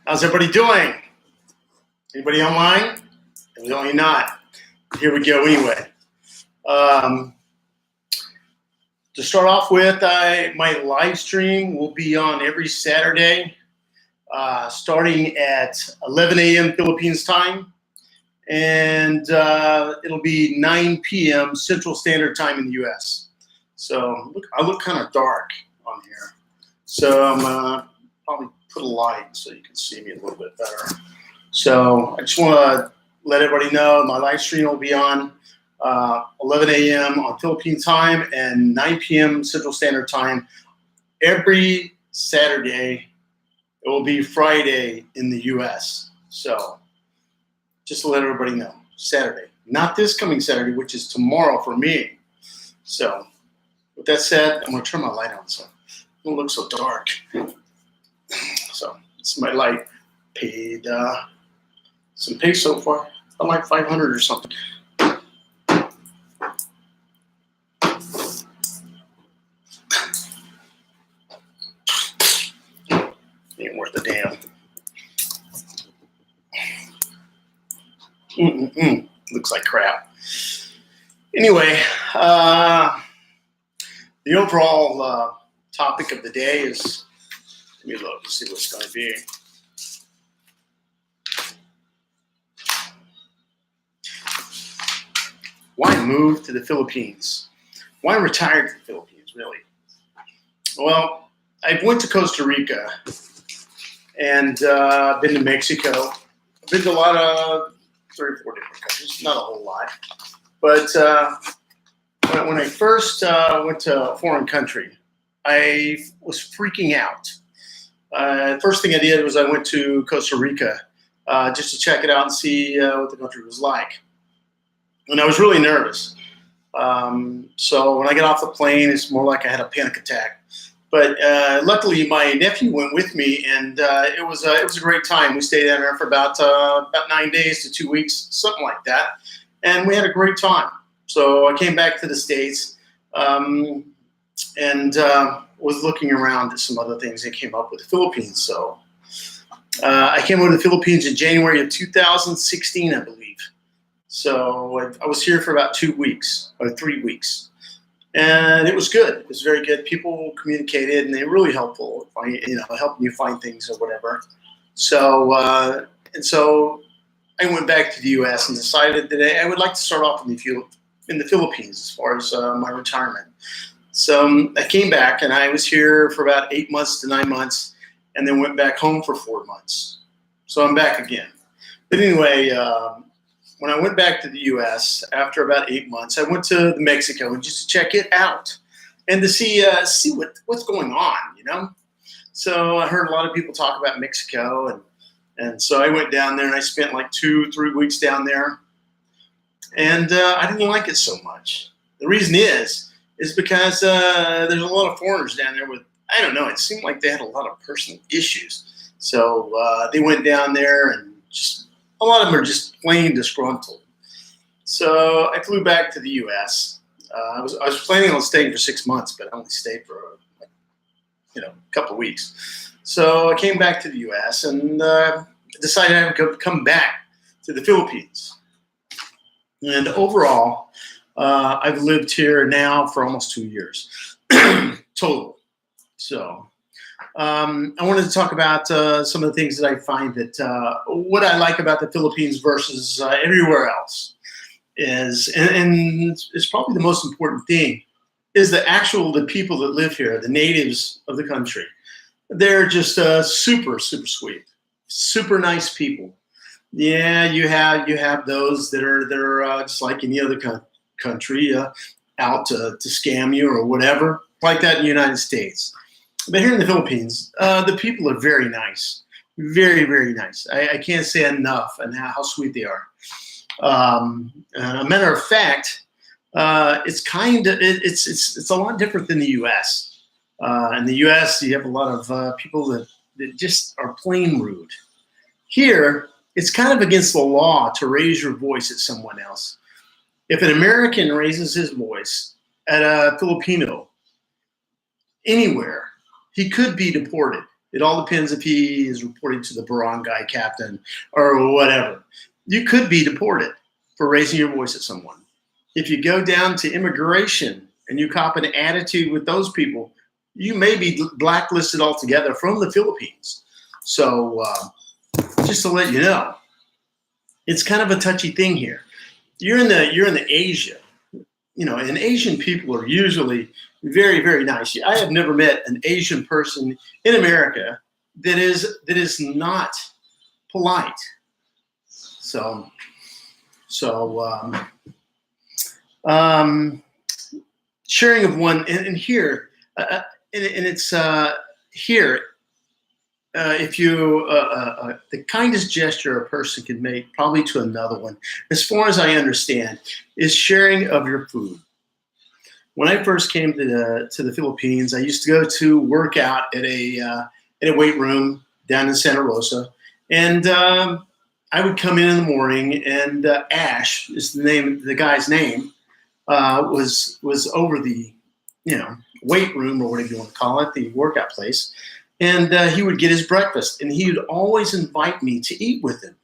How's everybody doing? Anybody online? No, you're not. Here we go anyway. To start off with, my live stream will be on every Saturday, starting at 11 a.m. Philippines time, and it'll be 9 p.m. Central Standard Time in the U.S. So I look kind of dark on here, so I'm probably put a light so you can see me a little bit better. So I just want to let everybody know my live stream will be on 11 a.m. on Philippine time and 9 p.m. Central Standard Time every Saturday. It will be Friday in the U.S. So just to let everybody know, Saturday, not this coming Saturday, which is tomorrow for me. So with that said, I'm going to turn my light on so it won't look so dark. So this is my light. Paid some pay so far. I'm like 500 or something. Ain't worth a damn. Looks like crap. Anyway, the overall topic of the day is, let me look to see what's going to be. Why move to the Philippines? Why retire to the Philippines, really? Well, I went to Costa Rica and been to Mexico. I've been to a lot of 3 or 4 different countries, not a whole lot. But when I first went to a foreign country, I was freaking out. First thing I did was I went to Costa Rica just to check it out and see what the country was like. And I was really nervous. So when I got off the plane, it's more like I had a panic attack. But luckily, my nephew went with me, and it was a great time. We stayed down there for about 9 days to 2 weeks, something like that, and we had a great time. So I came back to the States and was looking around at some other things that came up with the Philippines. So I came over to the Philippines in January of 2016, I believe. So I was here for about 2 weeks or 3 weeks. And it was good. It was very good. People communicated, and they were really helpful, helping you find things or whatever. So so I went back to the U.S. and decided that I would like to start off in the Philippines as far as my retirement. So I came back, and I was here for about 8 months to 9 months, and then went back home for 4 months. So I'm back again. But anyway, when I went back to the U.S. after about 8 months, I went to Mexico just to check it out and to see what's going on, you know. So I heard a lot of people talk about Mexico, and so I went down there and I spent like 2-3 weeks down there, and I didn't like it so much. The reason is because there's a lot of foreigners down there with, I don't know, it seemed like they had a lot of personal issues. So they went down there and just. A lot of them are just plain disgruntled. So I flew back to the U.S. I was planning on staying for 6 months, but I only stayed for a couple of weeks. So I came back to the U.S. and decided I would come back to the Philippines. And overall, I've lived here now for almost 2 years total. So. I wanted to talk about some of the things that I find that what I like about the Philippines versus everywhere else is, and it's probably the most important thing, is the people that live here, the natives of the country. They're just super, super sweet, super nice people. Yeah, you have those that are just like any other country out to scam you or whatever, like that in the United States. But here in the Philippines, the people are very nice, very, very nice. I can't say enough and how sweet they are. A matter of fact, it's a lot different than the U.S. In the U.S., you have a lot of people that just are plain rude. Here, it's kind of against the law to raise your voice at someone else. If an American raises his voice at a Filipino anywhere, he could be deported. It all depends if he is reporting to the barangay captain or whatever. You could be deported for raising your voice at someone. If you go down to immigration and you cop an attitude with those people, you may be blacklisted altogether from the Philippines. So just to let you know, it's kind of a touchy thing here. You're in the Asia, and Asian people are usually very, very nice. I have never met an Asian person in America that is not polite. So sharing of one, and here, and it's here. If you the kindest gesture a person can make, probably to another one, as far as I understand, is sharing of your food. When I first came to the Philippines, I used to go to work out at a weight room down in Santa Rosa, and I would come in the morning, and Ash is the guy's name, was over the weight room, or whatever you want to call it, the workout place. And he would get his breakfast, and he would always invite me to eat with him,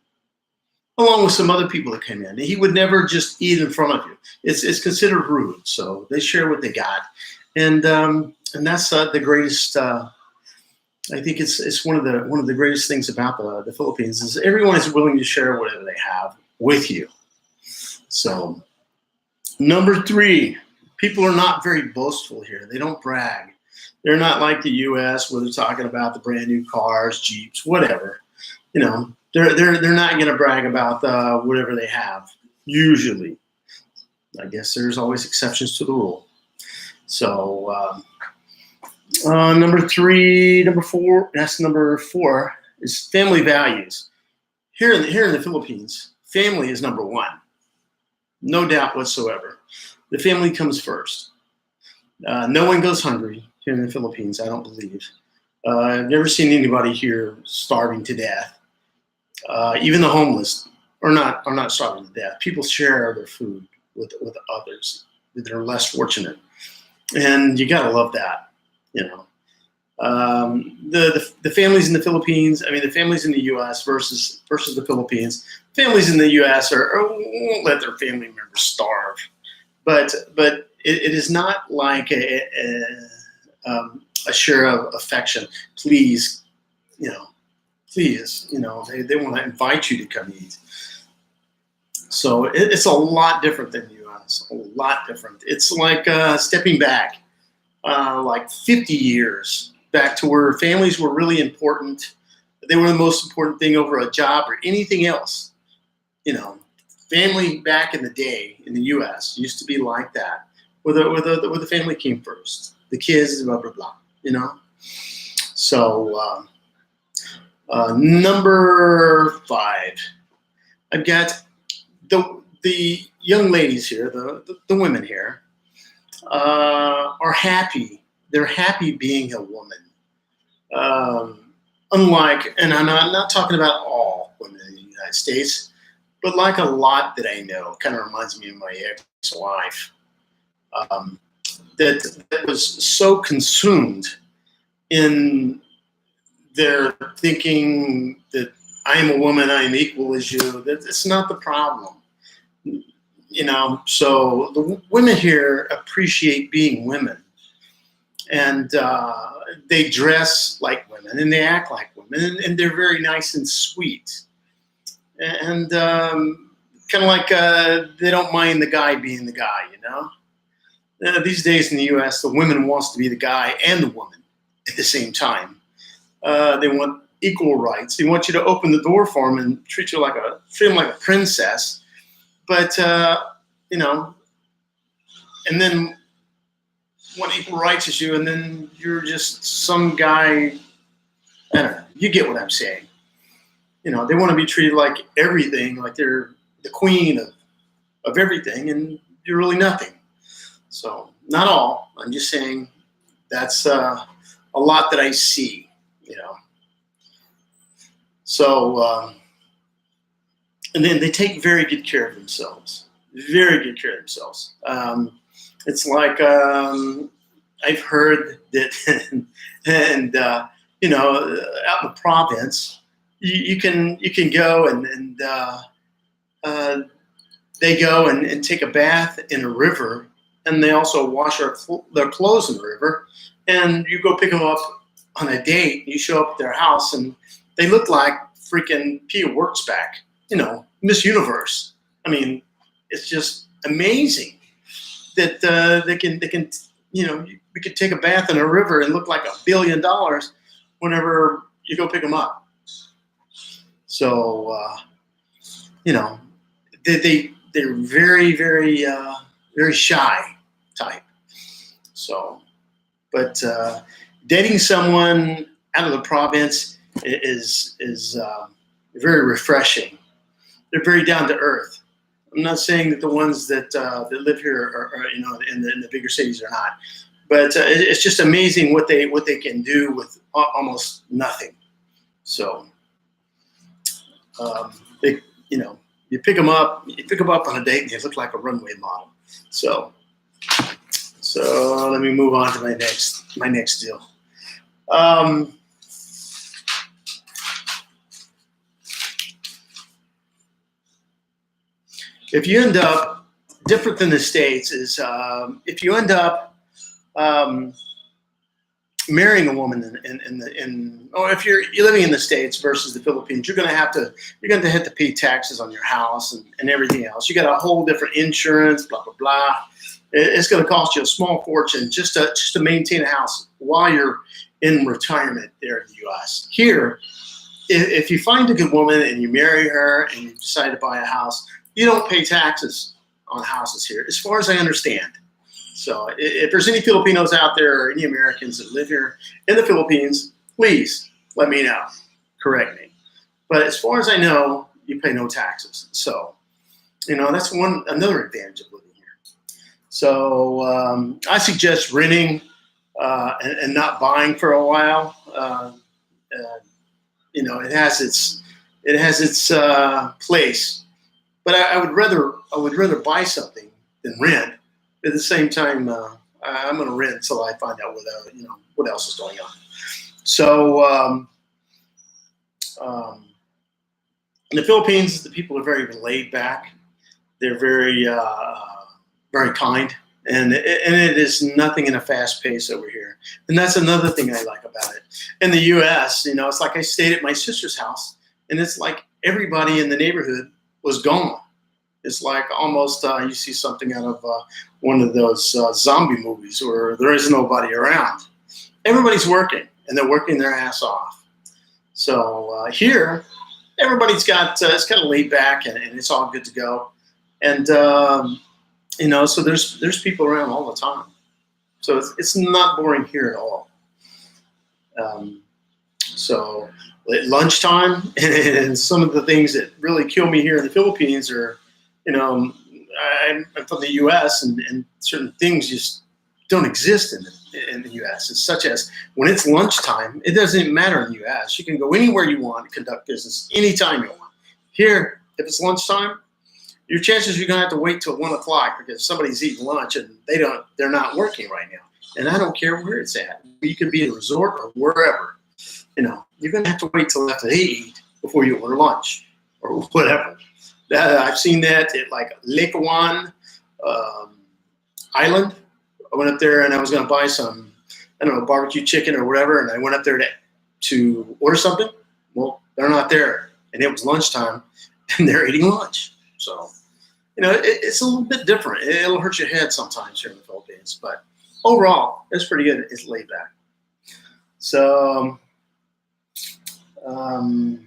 along with some other people that came in. He would never just eat in front of you. It's considered rude, so they share what they got, and that's the greatest. I think it's one of the greatest things about the Philippines is everyone is willing to share whatever they have with you. So, number 3, people are not very boastful here. They don't brag. They're not like the U.S. where they're talking about the brand new cars, Jeeps, whatever. They're not going to brag about whatever they have. Usually, I guess there's always exceptions to the rule. So number 4. That's number 4 is family values. Here in the Philippines, family is number 1, no doubt whatsoever. The family comes first. No one goes hungry here in the Philippines, I don't believe. I've never seen anybody here starving to death. Even the homeless are not starving to death. People share their food with others that are less fortunate, and you gotta love that. The families in the Philippines. I mean, the families in the U.S. versus the Philippines. Families in the U.S. won't let their family members starve, but it is not like a share of affection. Please, they want to invite you to come eat. So it's a lot different than the U.S. A lot different. It's like stepping back, like 50 years back to where families were really important. They were the most important thing over a job or anything else. Family back in the day in the U.S. used to be like that, where the family came first. The kids, blah blah blah. So number 5, I've got the young ladies here, the women here, are happy. They're happy being a woman. Unlike, and I'm not talking about all women in the United States, but like a lot that I know, kind of reminds me of my ex-wife. That was so consumed in their thinking that I am a woman, I am equal as you. That it's not the problem. So the women here appreciate being women, and they dress like women and they act like women, and they're very nice and sweet, and kind of like they don't mind the guy being the guy. These days in the U.S., the woman wants to be the guy and the woman at the same time. They want equal rights. They want you to open the door for them and treat them like a princess. But and then want equal rights as you, and then you're just some guy. I don't know. You get what I'm saying. They want to be treated like everything, like they're the queen of everything, and you're really nothing. So, not all. I'm just saying that's a lot that I see, So, and then they take very good care of themselves. Very good care of themselves. It's like I've heard that, and out in the province, you can go and they go and take a bath in a river, and they also wash their clothes in the river, and you go pick them up on a date. You show up at their house, and they look like freaking Pia Wurtzbach, Miss Universe. I mean, it's just amazing that they can we could take a bath in a river and look like $1 billion whenever you go pick them up. So they're very, very, very shy type. So, but dating someone out of the province is very refreshing. They're very down to earth. I'm not saying that the ones that live here are in the bigger cities are not, but it's just amazing what they can do with almost nothing. So you pick them up on a date, and they look like a runway model. So let me move on to my next deal. If you end up different than the States is if you end up marrying a woman or if you're living in the States versus the Philippines, you're going to have to pay taxes on your house and everything else. You got a whole different insurance, blah blah blah. It's going to cost you a small fortune just to maintain a house while you're in retirement there in the U.S. Here, if you find a good woman and you marry her and you decide to buy a house, you don't pay taxes on houses here, as far as I understand. So if there's any Filipinos out there or any Americans that live here in the Philippines, please let me know. Correct me. But as far as I know, you pay no taxes. So, that's another advantage of living here. So I suggest renting and not buying for a while. It has its place. But I would rather buy something than rent. At the same time, I'm going to rent until I find out what else is going on. So in the Philippines, the people are very laid back. They're very very kind, and it is nothing in a fast pace over here. And that's another thing I like about it. In the U.S., it's like I stayed at my sister's house, and it's like everybody in the neighborhood was gone. It's like almost you see something out of one of those zombie movies where there is nobody around. Everybody's working, and they're working their ass off. So here, everybody's it's kind of laid back, and it's all good to go. And so there's people around all the time. So it's not boring here at all. So at lunchtime, and some of the things that really kill me here in the Philippines are, I'm from the U.S. and certain things just don't exist in the U.S. It's such as when it's lunchtime, it doesn't matter in the U.S. You can go anywhere you want to conduct business anytime you want. Here, if it's lunchtime, your chances you're going to have to wait till 1 o'clock because somebody's eating lunch and they're not working right now. And I don't care where it's at. You could be at a resort or wherever. You're going to have to wait till after they eat before you order lunch or whatever. I've seen that at like Lake One Island. I went up there and I was going to buy some, barbecue chicken or whatever. And I went up there to order something. Well, they're not there. And it was lunchtime and they're eating lunch. So, it's a little bit different. It'll hurt your head sometimes here in the Philippines. But overall, it's pretty good. It's laid back. So, the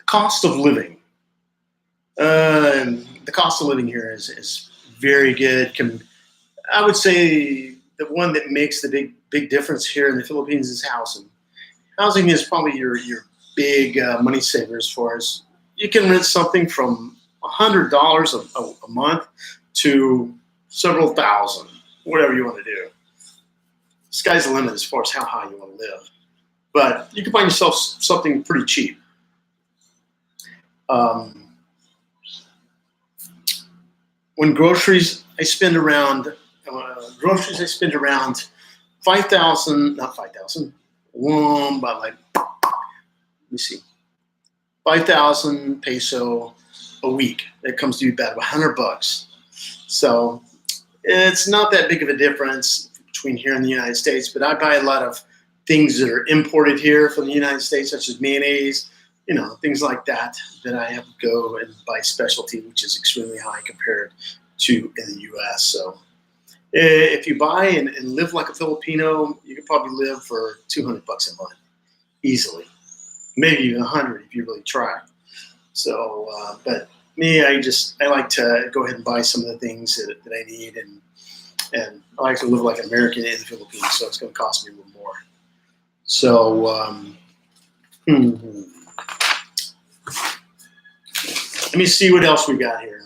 cost of living. The cost of living here is very good. I would say the one that makes the big difference here in the Philippines is housing. Housing is probably your big money saver as far as you can rent something from $100 a month to several thousand, whatever you want to do. Sky's the limit as far as how high you want to live. But you can find yourself something pretty cheap. When groceries, I spend around 5,000, not 5,000, about like, let me see, 5,000 peso a week. That comes to about $100. So it's not that big of a difference between here and the United States, but I buy a lot of things that are imported here from the United States, such as mayonnaise, things like that I have to go and buy specialty, which is extremely high compared to in the U.S. So if you buy and live like a Filipino, you can probably live for $200 a month easily, maybe even 100 if you really try. So, but me, I like to go ahead and buy some of the things that I need, and I like to live like an American in the Philippines, so it's going to cost me a little more. So, let me see what else we got here.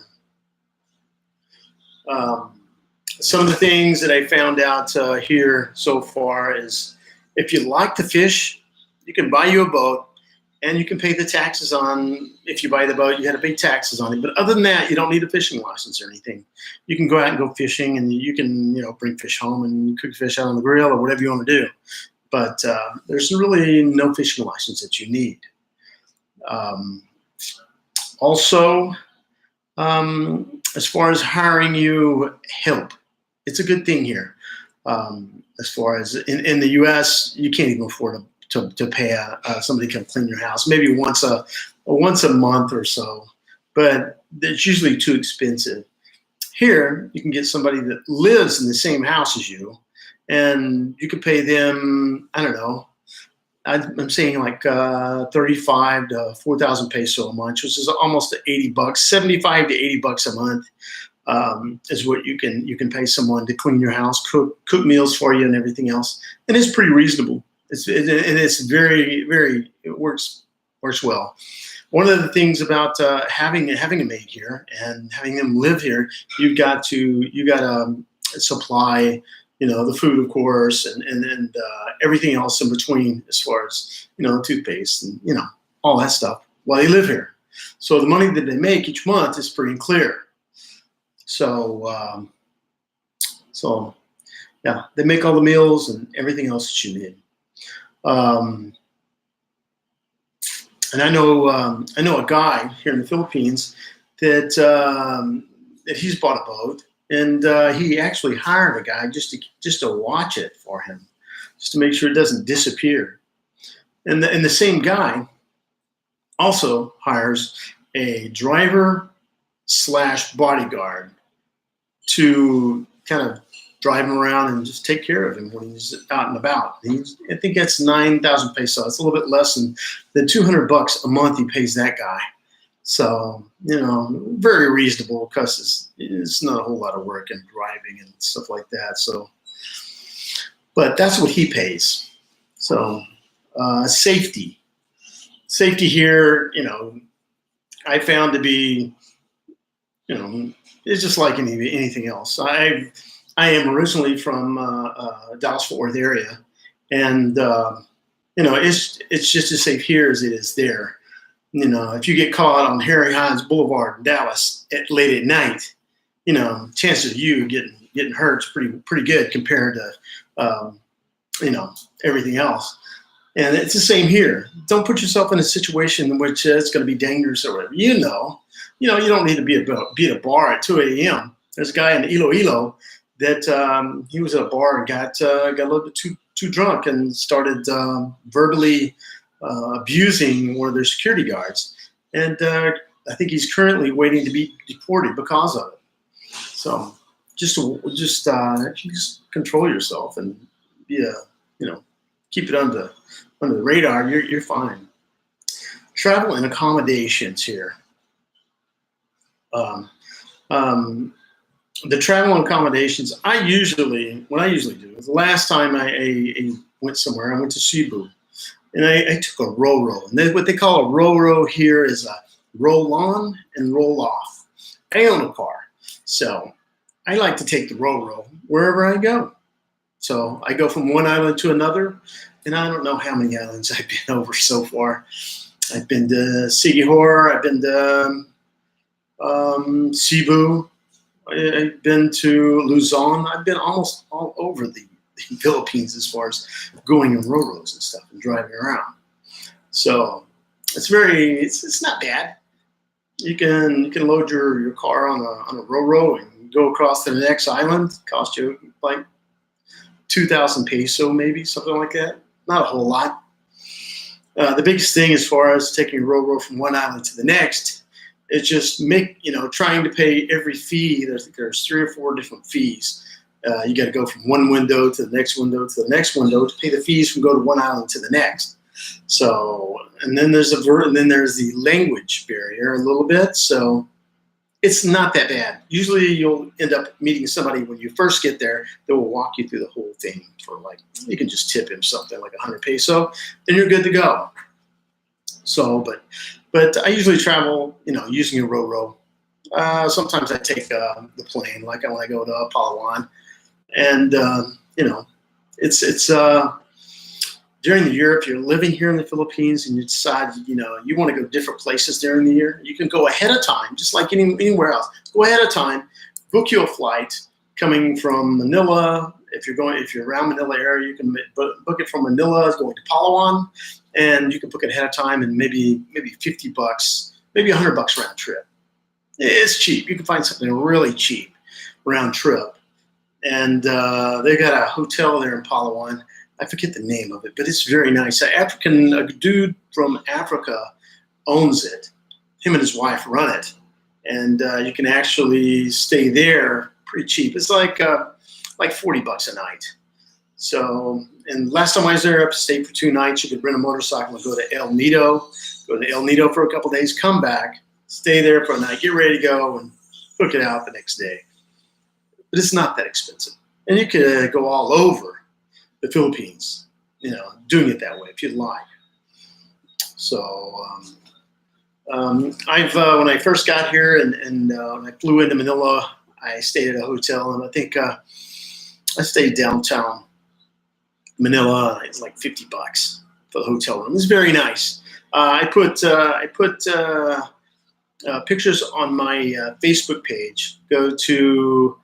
Some of the things that I found out here so far is if you like to fish, you can buy you a boat and you can pay the taxes on, if you buy the boat, you got to pay taxes on it. But other than that, you don't need a fishing license or anything. You can go out and go fishing, and you can, bring fish home and cook fish out on the grill or whatever you want to do. But there's really no fishing license that you need. Also, as far as hiring you help, it's a good thing here. As far as in the U.S., you can't even afford to pay somebody to come clean your house. Maybe once a month or so, but it's usually too expensive. Here, you can get somebody that lives in the same house as you, and you could pay them, I don't know, I'm saying like 35 to 4,000 peso a month, which is almost $80, 75 to $80 a month. Is what you can pay someone to clean your house, cook meals for you, and everything else. And it's pretty reasonable. It's very, very, it works well. One of the things about having a maid here and having them live here, you got to supply, the food, of course, and everything else in between, as far as toothpaste and all that stuff while they live here. So the money that they make each month is pretty clear. So yeah, they make all the meals and everything else that you need. And I know a guy here in the Philippines that he's bought a boat, and he actually hired a guy just to watch it for him, just to make sure it doesn't disappear. And the same guy also hires a driver / bodyguard to kind of drive him around and just take care of him when he's out and about. I think that's 9,000 pesos. It's a little bit less than $200 a month he pays that guy. So, very reasonable, because it's not a whole lot of work and driving and stuff like that. So, but that's what he pays. So, safety here, I found to be, it's just like anything else. I am originally from Dallas-Fort Worth area, and it's just as safe here as it is there. If you get caught on Harry Hines Boulevard in Dallas late at night, chances of you getting hurt is pretty good compared to everything else. And it's the same here. Don't put yourself in a situation in which it's going to be dangerous or whatever. You don't need to be at a bar at 2 a.m. There's a guy in Iloilo that he was at a bar and got a little bit too drunk and started verbally abusing one of their security guards. And I think he's currently waiting to be deported because of it. So just control yourself and keep it under the radar. You're fine. Travel and accommodations here. The travel and accommodations, what I usually do, the last time I went somewhere, I went to Cebu, and I took a Ro-Ro. And what they call a Ro-Ro here is a roll on and roll off. I own a car, so I like to take the Ro-Ro wherever I go. So I go from one island to another, and I don't know how many islands I've been over so far. I've been to Siquijor, I've been to Cebu, I've been to Luzon. I've been almost all over the the Philippines as far as going in railroads and stuff and driving around. So it's not bad. You can load your car on a railroad and go across to the next island. It cost you like 2,000 peso, maybe something like that. Not a whole lot. The biggest thing as far as taking a railroad from one island to the next is just trying to pay every fee. There's 3 or 4 different fees. You got to go from one window to the next window to the next window to pay the fees from go to one island to the next. So, and then there's the language barrier a little bit. So it's not that bad. Usually you'll end up meeting somebody when you first get there that will walk you through the whole thing for you can just tip him something like 100 peso and you're good to go. So, but I usually travel, using a Roro. Sometimes I take the plane, like when I go to Palawan. And, it's during the year, if you're living here in the Philippines and you decide, you want to go different places during the year, you can go ahead of time, just like anywhere else. Go ahead of time, book you a flight coming from Manila. If you're around Manila area, you can book it from Manila going to Palawan, and you can book it ahead of time and maybe $50, maybe $100 round trip. It's cheap. You can find something really cheap round trip. And they got a hotel there in Palawan. I forget the name of it, but it's very nice. A dude from Africa owns it. Him and his wife run it. And you can actually stay there pretty cheap. It's like $40 a night. So, and last time I was there, I stayed for 2 nights. You could rent a motorcycle and go to El Nido. Go to El Nido for a couple of days, come back, stay there for a night, get ready to go, and hook it out the next day. But it's not that expensive. And you could go all over the Philippines, doing it that way if you'd like. So I've when I first got here and when I flew into Manila, I stayed at a hotel, and I think I stayed downtown Manila. It's like $50 for the hotel room. It's very nice. I put pictures on my Facebook page. Go to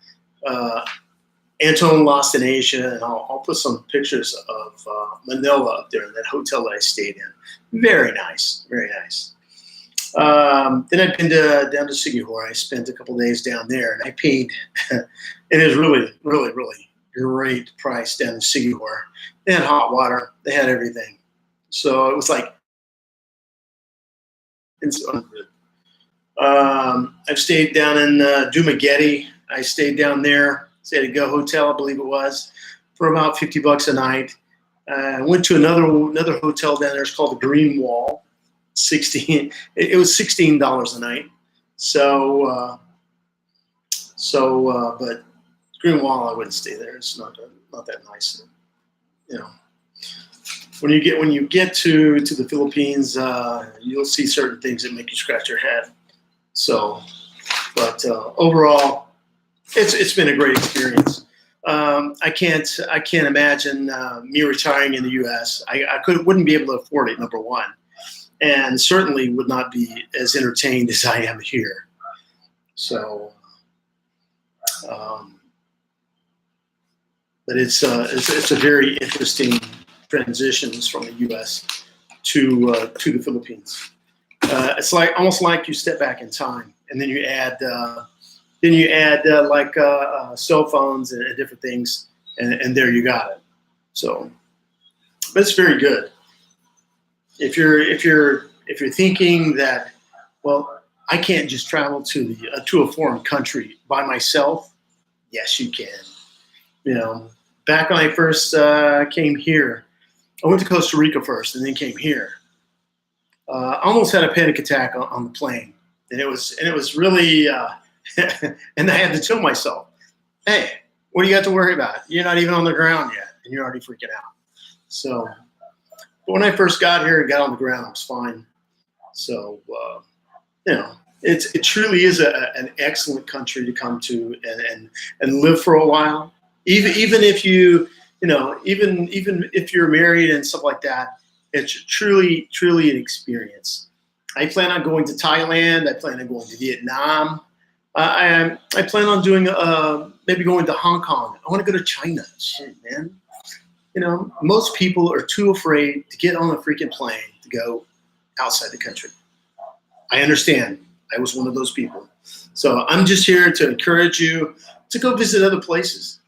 Anton Lost in Asia, and I'll put some pictures of Manila up there in that hotel that I stayed in. Very nice, very nice. Then I've been down to Siquijor. I spent a couple days down there, and I paid. It was really, really, really great price down in Siquijor. They had hot water. They had everything. So it was like it's unreal. I've stayed down in Dumaguete. I stayed down there. Stayed at a Go Hotel, I believe it was, for about $50 a night. I went to another hotel down there. It's called the Green Wall. It was $16 a night. But Green Wall, I wouldn't stay there. It's not that nice. When you get to the Philippines, you'll see certain things that make you scratch your head. So, but overall, it's been a great experience. I can't imagine me retiring in the U.S. I wouldn't be able to afford it, number one, and certainly would not be as entertained as I am here. So, but it's a very interesting transitions from the U.S. to the Philippines. It's almost like you step back in time, and then you add cell phones and different things, and there you got it. So, but it's very good. If you're thinking that, well, I can't just travel to a foreign country by myself, yes, you can. Back when I first came here, I went to Costa Rica first, and then came here. I almost had a panic attack on the plane, and it was really. And I had to tell myself, hey, what do you got to worry about? You're not even on the ground yet, and you're already freaking out. So, but when I first got here and got on the ground, I was fine. So, it truly is an excellent country to come to and live for a while. Even if even if you're married and stuff like that, it's truly an experience. I plan on going to Thailand. I plan on going to Vietnam. I plan on doing maybe going to Hong Kong. I want to go to China. Shit, man. You know, most people are too afraid to get on a freaking plane to go outside the country. I understand. I was one of those people. So I'm just here to encourage you to go visit other places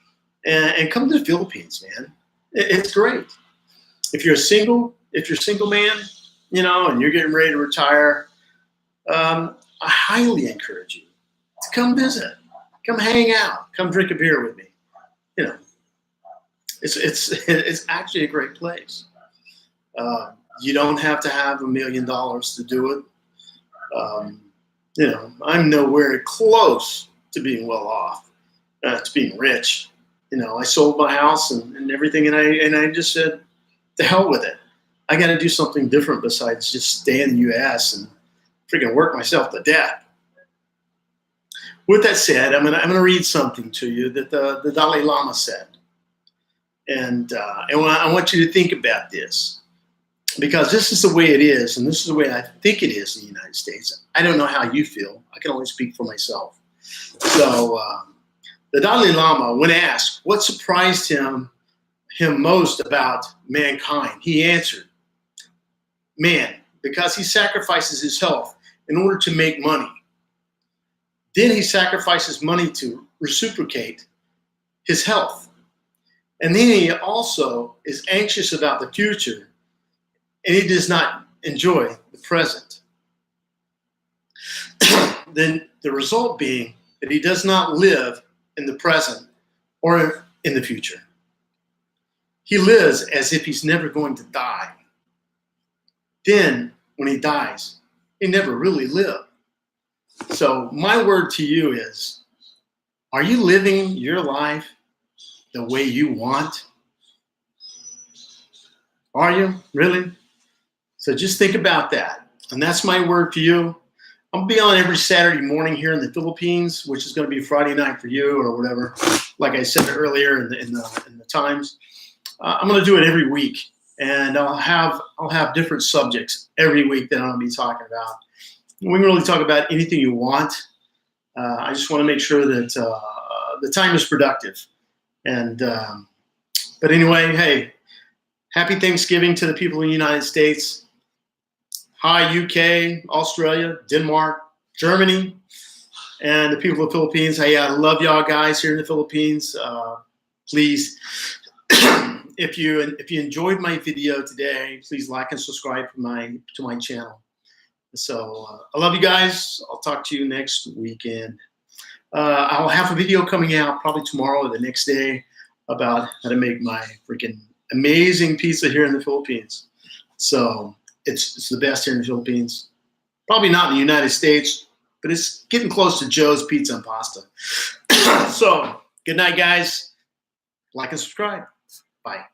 and come to the Philippines, man. It's great. If you're single man, you know, and you're getting ready to retire, I highly encourage you to come visit, come hang out, come drink a beer with me. You know, it's actually a great place. You don't have to have $1 million to do it. You know, I'm nowhere close to being well off, to being rich. You know, I sold my house and everything, and I just said, to hell with it. I got to do something different besides just stay in the U.S. and freaking work myself to death. With that said, I'm gonna read something to you that the Dalai Lama said, and I want you to think about this, because this is the way it is, and this is the way I think it is in the United States. I don't know how you feel. I can only speak for myself. So the Dalai Lama, when asked what surprised him most about mankind, he answered, man, because he sacrifices his health in order to make money. Then he sacrifices money to reciprocate his health. And then he also is anxious about the future, and he does not enjoy the present. Then the result being that he does not live in the present or in the future. He lives as if he's never going to die. Then, when he dies, he never really lived. So my word to you is, are you living your life the way you want? Are you? Really? So just think about that. And that's my word to you. I'll be on every Saturday morning here in the Philippines, which is going to be Friday night for you or whatever, like I said earlier in the times. I'm going to do it every week, and I'll have different subjects every week that I'll be talking about. We can really talk about anything you want. I just want to make sure that the time is productive. And but anyway, hey, happy Thanksgiving to the people in the United States. Hi, UK, Australia, Denmark, Germany, and the people of the Philippines. Hey, I love y'all guys here in the Philippines. Please. If you enjoyed my video today, please like and subscribe to my channel. So I love you guys. I'll talk to you next weekend. I'll have a video coming out probably tomorrow or the next day about how to make my freaking amazing pizza here in the Philippines. So it's the best here in the Philippines. Probably not in the United States, but it's getting close to Joe's Pizza and Pasta. So good night, guys. Like and subscribe. Bye.